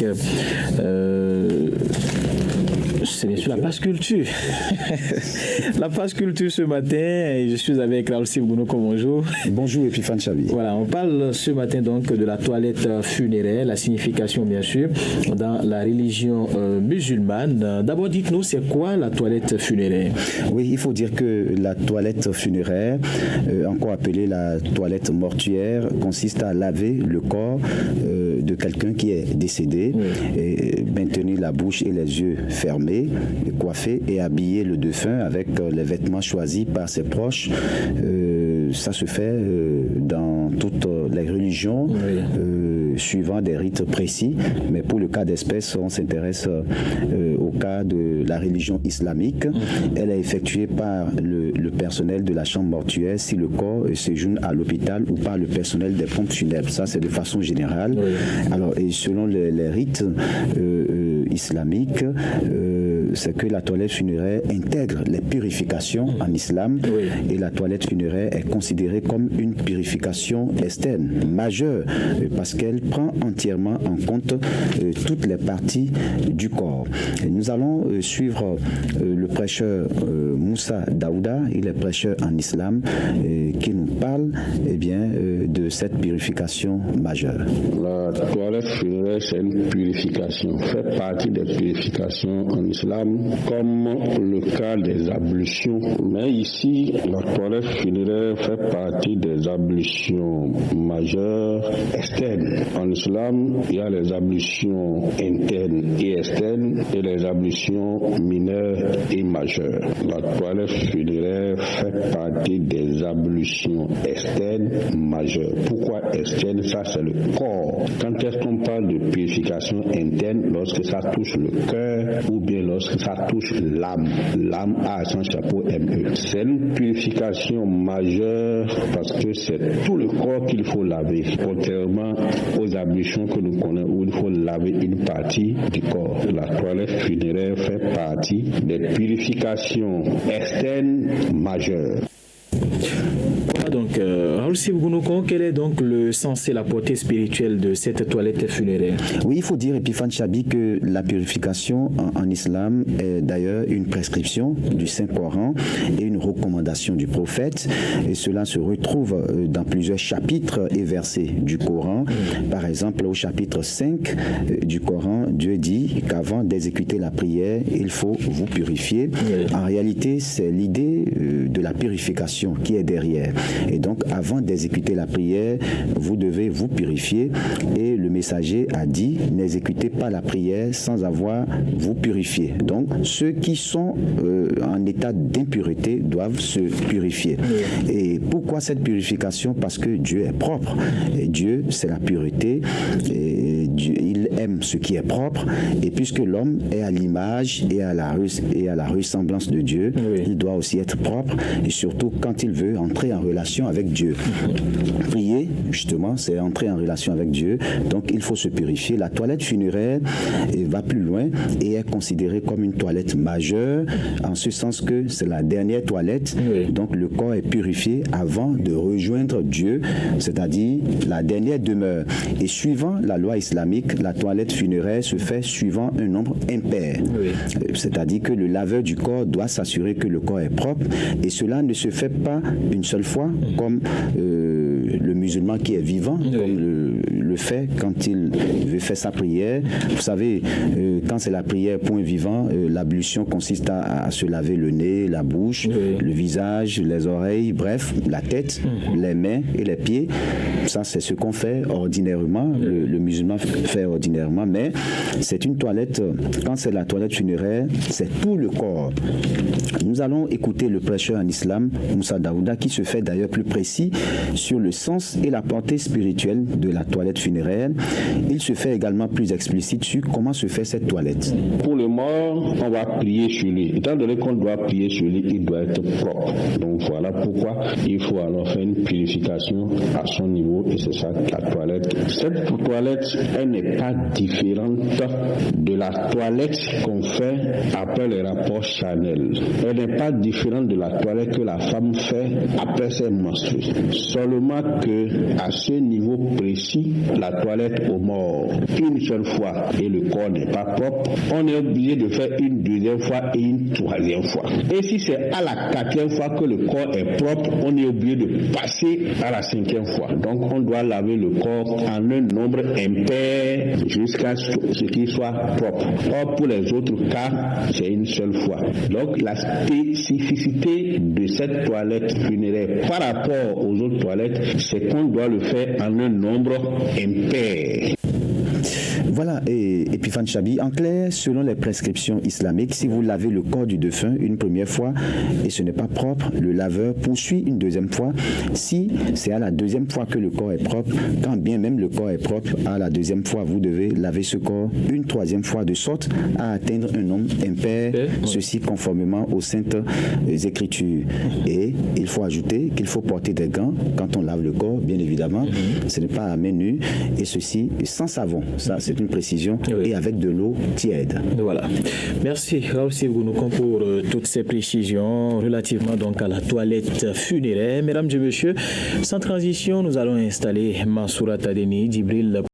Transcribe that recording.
rubrique. C'est bien sûr la page culture. La page culture ce matin, je suis avec Raoul Sibgounoko, bonjour. Bonjour Epiphane Chabi. Voilà, on parle ce matin donc de la toilette funéraire, la signification bien sûr dans la religion musulmane. D'abord dites-nous, c'est quoi la toilette funéraire? Oui, il faut dire que la toilette funéraire, encore appelée la toilette mortuaire, consiste à laver le corps de quelqu'un qui est décédé, et maintenir la bouche et les yeux fermés, coiffer et habiller le défunt avec les vêtements choisis par ses proches. Ça se fait dans toutes les religions, suivant des rites précis, mais pour le cas d'espèce, on s'intéresse au cas de la religion islamique. Elle est effectuée par le personnel de la chambre mortuaire si le corps séjourne à l'hôpital ou par le personnel des pompes funèbres. Ça, c'est de façon générale. Alors, et selon les rites islamiques, c'est que la toilette funéraire intègre les purifications en islam, et la toilette funéraire est considérée comme une purification externe majeure parce qu'elle prend entièrement en compte toutes les parties du corps. Et nous allons suivre le prêcheur Moussa Daouda, il est prêcheur en islam, qui nous parle de cette purification majeure. La toilette funéraire, c'est une purification, fait partie des purifications en islam, comme le cas des ablutions. Mais ici, la toilette funéraire fait partie des ablutions majeures externes. En islam, il y a les ablutions internes et externes et les ablutions mineures et majeures. La toilette funéraire fait partie des ablutions externes majeures. Pourquoi externes? Ça, c'est le corps. Quand est-ce qu'on parle de purification interne? Lorsque ça touche le cœur ou bien lorsque ça touche l'âme. L'âme a son chapeau ME. C'est une purification majeure parce que c'est tout le corps qu'il faut laver, contrairement aux ablutions que nous connaissons où il faut laver une partie du corps. La toilette funéraire fait partie des purifications externes majeures. Donc, Raoul Sibgounoko, quel est donc le sens et la portée spirituelle de cette toilette funéraire? Oui, il faut dire, Epiphane Chabi, que la purification en islam est d'ailleurs une prescription du Saint-Coran et une recommandation du prophète. Et cela se retrouve dans plusieurs chapitres et versets du Coran. Par exemple, au chapitre 5 du Coran, Dieu dit qu'avant d'exécuter la prière, il faut vous purifier. En réalité, c'est l'idée de la purification qui est derrière. Et donc, avant d'exécuter la prière, vous devez vous purifier. Et le messager a dit, n'exécutez pas la prière sans avoir vous purifié. Donc, ceux qui sont en état d'impureté doivent se purifier. Et pourquoi cette purification? Parce que Dieu est propre. Et Dieu, c'est la pureté. Et Dieu, il aime ce qui est propre. Et puisque l'homme est à l'image et à la ressemblance de Dieu, il doit aussi être propre. Et surtout, quand il veut entrer en relation avec Dieu. Prier, justement, c'est entrer en relation avec Dieu. Donc, il faut se purifier. La toilette funéraire va plus loin et est considérée comme une toilette majeure, en ce sens que c'est la dernière toilette. Donc, le corps est purifié avant de rejoindre Dieu, c'est-à-dire la dernière demeure. Et suivant la loi islamique, la toilette funéraire se fait suivant un nombre impair. C'est-à-dire que le laveur du corps doit s'assurer que le corps est propre, et cela ne se fait pas une seule fois, comme le musulman qui est vivant, comme le fait quand il veut faire sa prière. Vous savez, quand c'est la prière point vivant, l'ablution consiste à se laver le nez, la bouche, le visage, les oreilles, bref, la tête, les mains et les pieds. Ça, c'est ce qu'on fait ordinairement, le musulman fait ordinairement, mais c'est une toilette, quand c'est la toilette funéraire, c'est tout le corps. Nous allons écouter le prêcheur en islam, Moussa Daouda, qui se fait d'ailleurs plus précis sur le sens et la portée spirituelle de la toilette funéraire. Il se fait également plus explicite sur comment se fait cette toilette. Pour le mort, on va prier sur lui. Étant donné qu'on doit prier sur lui, il doit être propre. Donc voilà pourquoi il faut alors faire une purification à son niveau, et c'est ça la toilette. Cette toilette, elle n'est pas différente de la toilette qu'on fait après les rapports charnels. Elle n'est pas différente de la toilette que la femme fait après ses menstrues. Seulement que à ce niveau précis, la toilette aux morts une seule fois et le corps n'est pas propre, on est obligé de faire une deuxième fois et une troisième fois. Et si c'est à la quatrième fois que le corps est propre, on est obligé de passer à la cinquième fois. Donc on doit laver le corps en un nombre impair jusqu'à ce qu'il soit propre. Or pour les autres cas, c'est une seule fois. Donc la spécificité de cette toilette funéraire par rapport aux autres toilettes, c'est qu'on doit le faire en un nombre impair. Voilà, et puis Fan Chabi, en clair, selon les prescriptions islamiques, si vous lavez le corps du défunt une première fois et ce n'est pas propre, le laveur poursuit une deuxième fois. Si c'est à la deuxième fois que le corps est propre, quand bien même le corps est propre, à la deuxième fois, vous devez laver ce corps une troisième fois de sorte à atteindre un nombre impair, ceci conformément aux saintes écritures. Et il faut ajouter qu'il faut porter des gants quand on lave le corps, bien évidemment. Ce n'est pas à main nue, et ceci sans savon. Ça, c'est une précision, et avec de l'eau tiède. Voilà. Merci Raoul Sivgounoukan pour toutes ces précisions relativement donc à la toilette funéraire. Mesdames et messieurs, sans transition, nous allons installer Mansoura Tadeni, Djibril